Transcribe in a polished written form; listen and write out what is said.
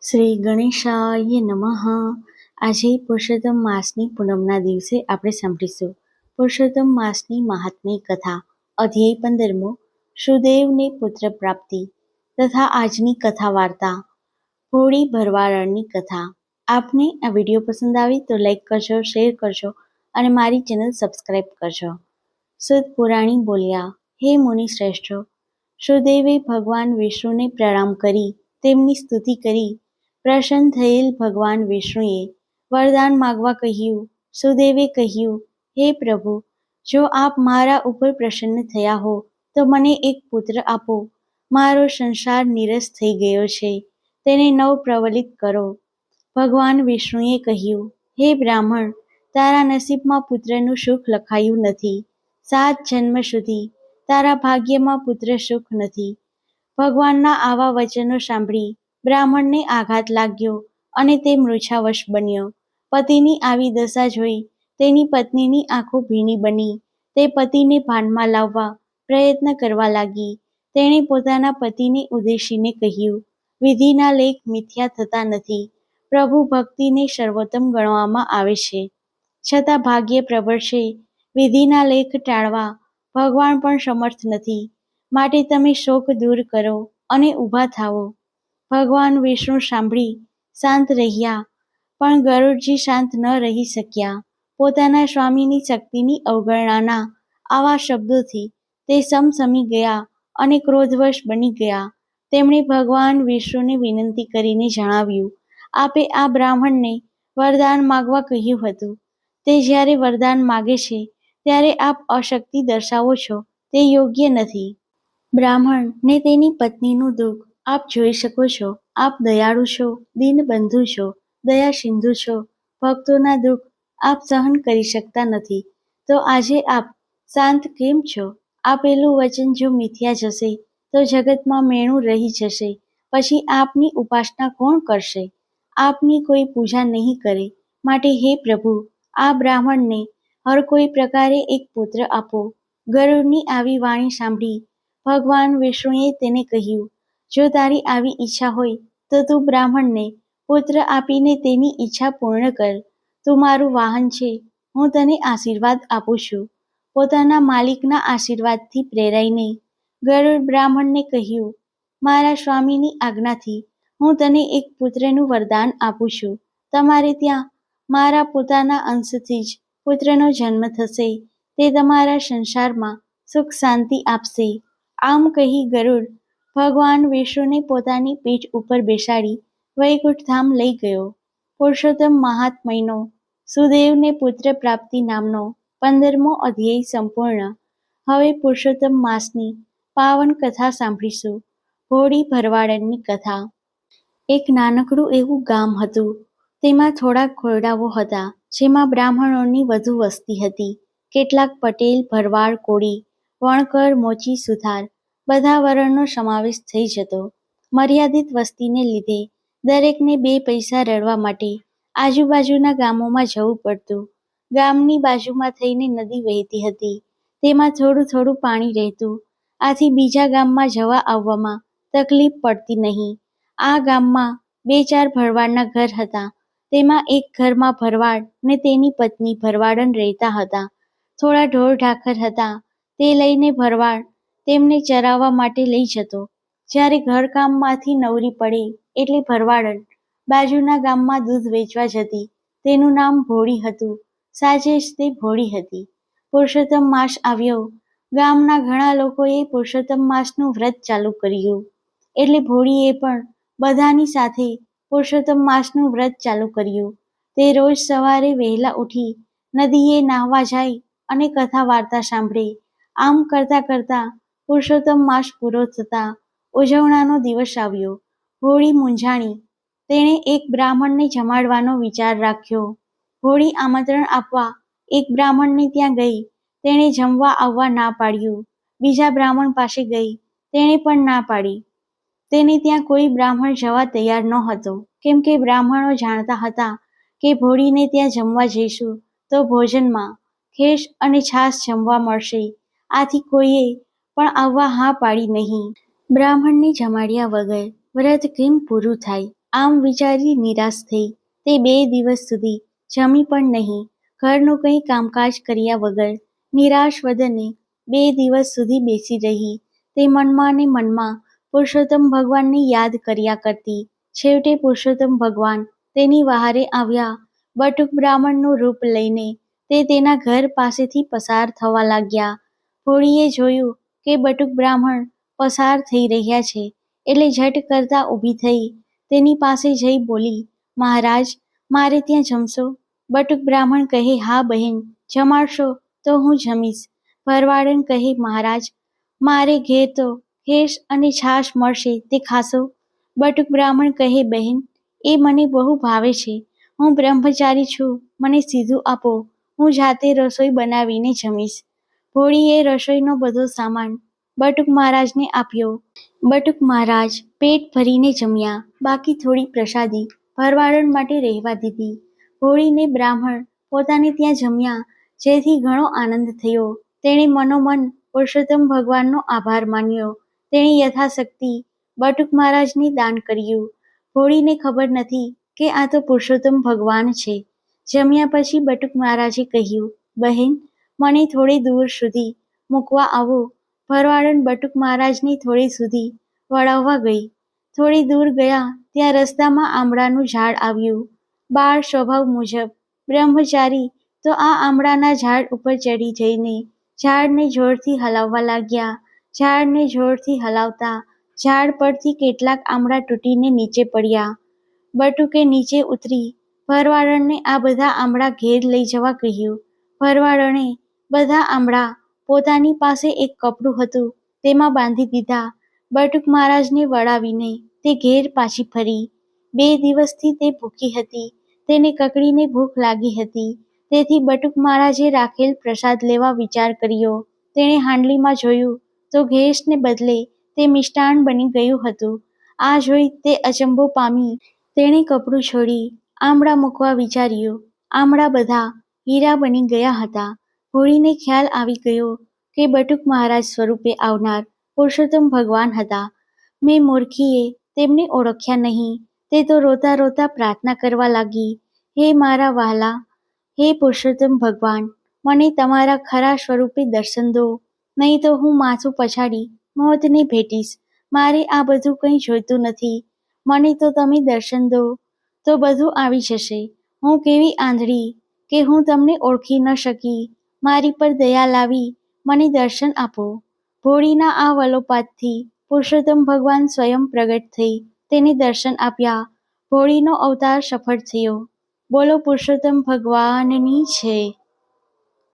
શ્રી ગણેશાય નમઃ. આજે પુરુષોત્તમ માસની પૂનમના દિવસે આપણે સાંભળીશું પુરુષોત્તમ માસની મહાત્મ્ય કથા, અધ્યાય 15મો, સુદેવને પુત્ર પ્રાપ્તિ તથા આજની કથા વાર્તા, હોળી ભરવાડની કથા. આપને આ વિડીયો પસંદ આવે તો લાઈક કરજો, શેર કરજો અને મારી ચેનલ સબસ્ક્રાઈબ કરજો. સુત પુરાણી બોલ્યા, હે મુનિ શ્રેષ્ઠો, સુદેવે ભગવાન વિષ્ણુને પ્રણામ કરી તેમની સ્તુતિ કરી. પ્રસન્ન થયેલ ભગવાન વિષ્ણુએ વરદાન માગવા કહ્યું. સુદેવે કહ્યું, હે પ્રભુ, જો આપ મારા ઉપર પ્રસન્ન થયા હો તો મને એક પુત્ર આપો. મારો સંસાર નીરસ થઈ ગયો છે, તેને નવ પ્રવલિત કરો. ભગવાન વિષ્ણુએ કહ્યું, હે બ્રાહ્મણ, તારા નસીબમાં પુત્રનું સુખ લખાયું નથી. 7 જન્મ સુધી તારા ભાગ્યમાં પુત્ર સુખ નથી. ભગવાનના આવા વચનો સાંભળી બ્રાહ્મણને આઘાત લાગ્યો અને તે મૂર્છાવશ બન્યો. પતિની આવી દશા જોઈ તેની પત્નીની આંખો ભીની બની. તે પતિને ભાનમાં લાવવા પ્રયત્ન કરવા લાગી. તેણે પોતાના પતિને ઉદ્દેશીને કહ્યું, વિધિના લેખ મિથ્યા થતા નથી. પ્રભુ ભક્તિને સર્વોત્તમ ગણવામાં આવે છે, છતાં ભાગ્ય પ્રબળ છે. વિધિના લેખ ટાળવા ભગવાન પણ સમર્થ નથી. માટે તમે શોક દૂર કરો અને ઊભા થાઓ. ભગવાન વિષ્ણુ સાંભળી શાંત રહ્યા, પણ ગરુડજી શાંત ન રહી શક્યા. પોતાના સ્વામીની શક્તિની અવગણનાના આવા શબ્દોથી તે સમસમી ગયા અને ક્રોધવશ બની ગયા. તેમણે ભગવાન વિષ્ણુને વિનંતી કરીને જણાવ્યું, આપે આ બ્રાહ્મણને વરદાન માગવા કહ્યું હતું. તે જ્યારે વરદાન માગે છે ત્યારે આપ અશક્તિ દર્શાવો છો, તે યોગ્ય નથી. બ્રાહ્મણ ને તેની પત્નીનું દુઃખ આપ જોઈ શકો છો. આપ દયાળુ છો, દીનબંધુ છો, દયા સિંધુ છો. ભક્તોના દુઃખ આપ સહન કરી શકતા નથી, તો આજે આપ શાંત કેમ છો? આપેલું વચન જો મિથ્યા જશે તો જગતમાં મેણું રહી જશે. પછી આપની ઉપાસના કોણ કરશે? આપની કોઈ પૂજા નહીં કરે. માટે હે પ્રભુ, આ બ્રાહ્મણને હર કોઈ પ્રકારે એક પુત્ર આપો. ગરુડની આવી વાણી સાંભળી ભગવાન વિષ્ણુએ તેને કહ્યું, જો તારી આવી ઈચ્છા હોય તો તું બ્રાહ્મણને પુત્ર આપીને તેની ઈચ્છા પૂર્ણ કર. તું મારું વાહન છે, હું તને આશીર્વાદ આપું છું. પોતાના માલિકના આશીર્વાદથી પ્રેરાઈને ગરુડ બ્રાહ્મણને કહ્યું, મારા સ્વામીની આજ્ઞાથી હું તને એક પુત્રનું વરદાન આપું છું. તમારે ત્યાં મારા પોતાના અંશથી જ પુત્રનો જન્મ થશે. તે તમારા સંસારમાં સુખ શાંતિ આપશે. આમ કહી ગરુડ ભગવાન વિષ્ણુને પોતાની પીઠ ઉપર બેસાડી વૈકુંઠ ધામ લઈ ગયો. પુરુષોત્તમ મહાત્મ્યનો સુદેવને પુત્ર પ્રાપ્તિ નામનો 15મો અધ્યાય સંપૂર્ણ. હવે પુરુષોત્તમ માસની પાવન કથા સાંભળીશું, હોળી ભરવાડની કથા. એક નાનકડું એવું ગામ હતું. તેમાં થોડાક ખોરડાઓ હતા, જેમાં બ્રાહ્મણોની વધુ વસ્તી હતી. કેટલાક પટેલ, ભરવાડ, કોળી, વણકર, મોચી, સુથાર બધા વર્ણનો સમાવેશ થઈ જતો. મર્યાદિત વસ્તીને લીધે દરેકને 2 પૈસા રળવા માટે આજુબાજુના ગામોમાં જવું પડતું. ગામની બાજુમાં થઈને નદી વહેતી હતી, તેમાં થોડું થોડું પાણી રહેતું. આથી બીજા ગામમાં જવા આવવામાં તકલીફ પડતી નહીં. આ ગામમાં 2-4 ભરવાડના ઘર હતા. તેમાં એક ઘરમાં ભરવાડ ને તેની પત્ની ભરવાડન રહેતા હતા. થોડા ઢોર ઢાખર હતા, તે લઈને ભરવાડ તેમને ચરાવવા માટે લઈ જતો. જ્યારે ઘરકામમાંથી નવરી પડે એટલે ભરવાડન બાજુના ગામમાં દૂધ વેચવા જતી. તેનું નામ ભોળી હતું. સાચે જ તે ભોળી હતી. પુરુષોત્તમ માસ આવ્યો. ગામના ઘણા લોકોએ પુરુષોત્તમ માસનું વ્રત ચાલુ કર્યું, એટલે ભોળીએ પણ બધાની સાથે પુરુષોત્તમ માસનું વ્રત ચાલુ કર્યું. તે રોજ સવારે વહેલા ઉઠી નદીએ નાહવા જાય અને કથા વાર્તા સાંભળે. આમ કરતા કરતા પુરુષોત્તમ માસ પૂરો થતા ઉજવણાનો દિવસ આવ્યો. હોળી મૂંઝાણી. તેણે એક બ્રાહ્મણને જમાડવાનો વિચાર રાખ્યો. હોળી આમંત્રણ આપવા એક બ્રાહ્મણને ત્યાં ગઈ. તેણે જમવા આવવા ના પાડ્યું. બીજા બ્રાહ્મણ પાસે ગઈ. તેણે પણ ના પાડી. તેને ત્યાં કોઈ બ્રાહ્મણ જવા તૈયાર નહોતો, કેમ કે બ્રાહ્મણો જાણતા હતા કે ભોળીને ત્યાં જમવા જઈશું તો ભોજનમાં ખેસ અને છાશ જમવા મળશે. આથી કોઈએ પણ આવવા હા પાડી નહીં. બ્રાહ્મણને જમાડ્યા વગર વ્રત કેમ પૂરું થાય? આમ વિચારી નિરાશ થઈ તે 2 દિવસ સુધી જમી પણ નહીં, ઘરનું કંઈ કામકાજ કર્યા વગર નિરાશ વદને 2 દિવસ સુધી બેસી રહી. તે મનમાં ને મનમાં પુરુષોત્તમ ભગવાનને યાદ કર્યા કરતી. છેવટે પુરુષોત્તમ ભગવાન તેની વહારે આવ્યા. બટુક બ્રાહ્મણનું રૂપ લઈને તે તેના ઘર પાસેથી પસાર થવા લાગ્યા. હોળીએ જોયું કે બટુક બ્રાહ્મણ પસાર થઈ રહ્યા છે એટલે ઝટ કરતા ઊભી થઈ તેની પાસે જઈ બોલી, મહારાજ, મારે ત્યાં જમશો? બટુક બ્રાહ્મણ કહે, હા બહેન, જમાડશો તો હું જમીશ. ભરવાડન કહે, મહારાજ, મારે ઘેર તો ખેસ અને છાશ મળશે, તે ખાશો? બટુક બ્રાહ્મણ કહે, બહેન, એ મને બહુ ભાવે છે. હું બ્રહ્મચારી છું, મને સીધું આપો, હું જાતે રસોઈ બનાવીને જમીશ. હોળીએ રસોઈનો બધો સામાન બટુક મહારાજને આપ્યો. બટુક મહારાજ પેટ ભરીને જમ્યા, બાકી થોડી પ્રસાદી ભરવાડન માટે રહેવા દીધી. હોળીને બ્રાહ્મણ પોતાને ત્યાં જમ્યા, જેથી ઘણો આનંદ થયો. તેણે મનોમન પુરુષોત્તમ ભગવાનનો આભાર માન્યો. તેણે યથાશક્તિ બટુક મહારાજને દાન કર્યું. હોળીને ખબર નથી કે આ તો પુરુષોત્તમ ભગવાન છે. જમ્યા પછી બટુક મહારાજે કહ્યું, બહેન, મને થોડે દૂર સુધી મૂકવા આવો. ભરવાડન બટુક મહારાજને થોડે સુધી વળાવવા ગઈ. થોડી દૂર ગયા ત્યાં રસ્તામાં આંબળાનું ઝાડ આવ્યું. બાળ સ્વભાવ મુજબ બ્રહ્મચારી તો આ આંબળાના ઝાડ ઉપર ચડી જઈને ઝાડને જોરથી હલાવવા લાગ્યા. ઝાડને જોરથી હલાવતા ઝાડ પરથી કેટલાક આંબળા તૂટીને નીચે પડ્યા. બટુકે નીચે ઉતરી ભરવાડને આ બધા આંબળા ઘેર લઈ જવા કહ્યું. ભરવાડણે બધા આંબળા પોતાની પાસે એક કપડું હતું તેમાં બાંધી દીધા. બટુક મહારાજને વળાવીને તે ઘેર પાછી ફરી. 2 દિવસથી તે ભૂખી હતી. તેને કકડીને ભૂખ લાગી હતી. તેથી બટુક મહારાજે રાખેલ પ્રસાદ લેવા વિચાર કર્યો. તેણે હાંડલીમાં જોયું તો ઘેસને બદલે તે મિષ્ટાન બની ગયું હતું. આ જોઈ તે અચંબો પામી. તેણે કપડું છોડી આંબળા મૂકવા વિચાર્યું. આંબળા બધા હીરા બની ગયા હતા. હોળીને ખ્યાલ આવી ગયો કે બટુક મહારાજ સ્વરૂપે આવનાર પુરુષોત્તમ ભગવાન હતા. મેં મૂર્ખીએ તેમને ઓળખ્યા નહીં. તે તો રોતા રોતા પ્રાર્થના કરવા લાગી, હે મારા વહાલા, હે પુરુષોત્તમ ભગવાન, મને તમારા ખરા સ્વરૂપે દર્શન દો, નહીં તો હું માથું પછાડી મોતને ભેટીશ. મારે આ બધું કંઈ જોઈતું નથી. મને તો તમે દર્શન દો તો બધું આવી જશે. હું કેવી આંધળી કે હું તમને ઓળખી ન શકી. મારી પર દયા લાવી મને દર્શન આપો. હોળીના આ વલોપાતથી પુરુષોત્તમ ભગવાન સ્વયં પ્રગટ થઈ તેને દર્શન આપ્યા. હોળીનો અવતાર સફળ થયો. બોલો પુરુષોત્તમ ભગવાનની જય.